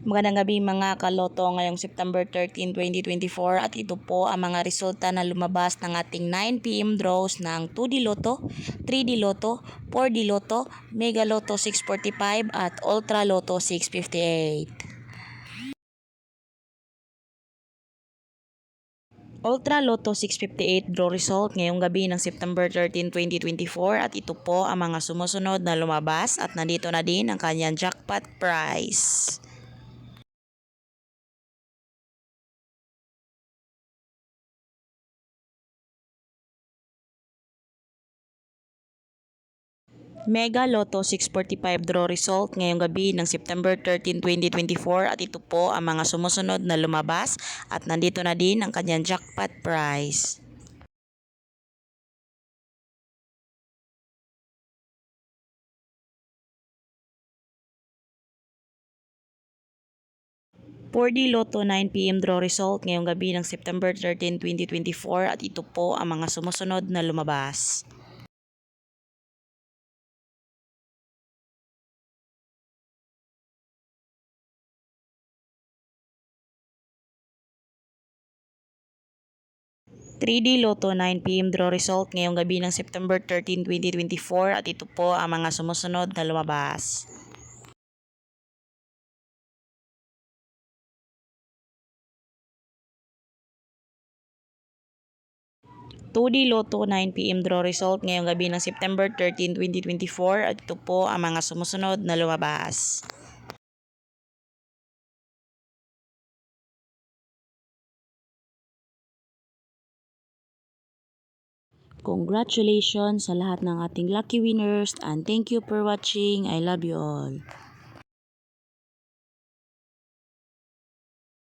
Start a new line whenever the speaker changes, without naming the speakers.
Magandang gabi mga kaloto ngayong September 13, 2024 at ito po ang mga resulta na lumabas ng ating 9 PM draws ng 2D Lotto, 3D Lotto, 4D Lotto, Mega Lotto 645 at Ultra Lotto 658. Ultra Lotto 658 draw result ngayong gabi ng September 13, 2024 at ito po ang mga sumusunod na lumabas at nandito na din ang kanyang jackpot prize. Mega Lotto 645 draw result ngayong gabi ng September 13, 2024 at ito po ang mga sumusunod na lumabas at nandito na din ang kanyang jackpot prize. For the Lotto 9 PM draw result ngayong gabi ng September 13, 2024 at ito po ang mga sumusunod na lumabas. Three d Lotto 9 PM draw result ngayong gabi ng September 13, 2024 at ito po ang mga sumusunod na lumabas. Two d Lotto 9 PM draw result ngayong gabi ng September 13, 2024 at ito po ang mga sumusunod na lumabas. Congratulations sa lahat ng ating lucky winners and thank you for watching. I love you all.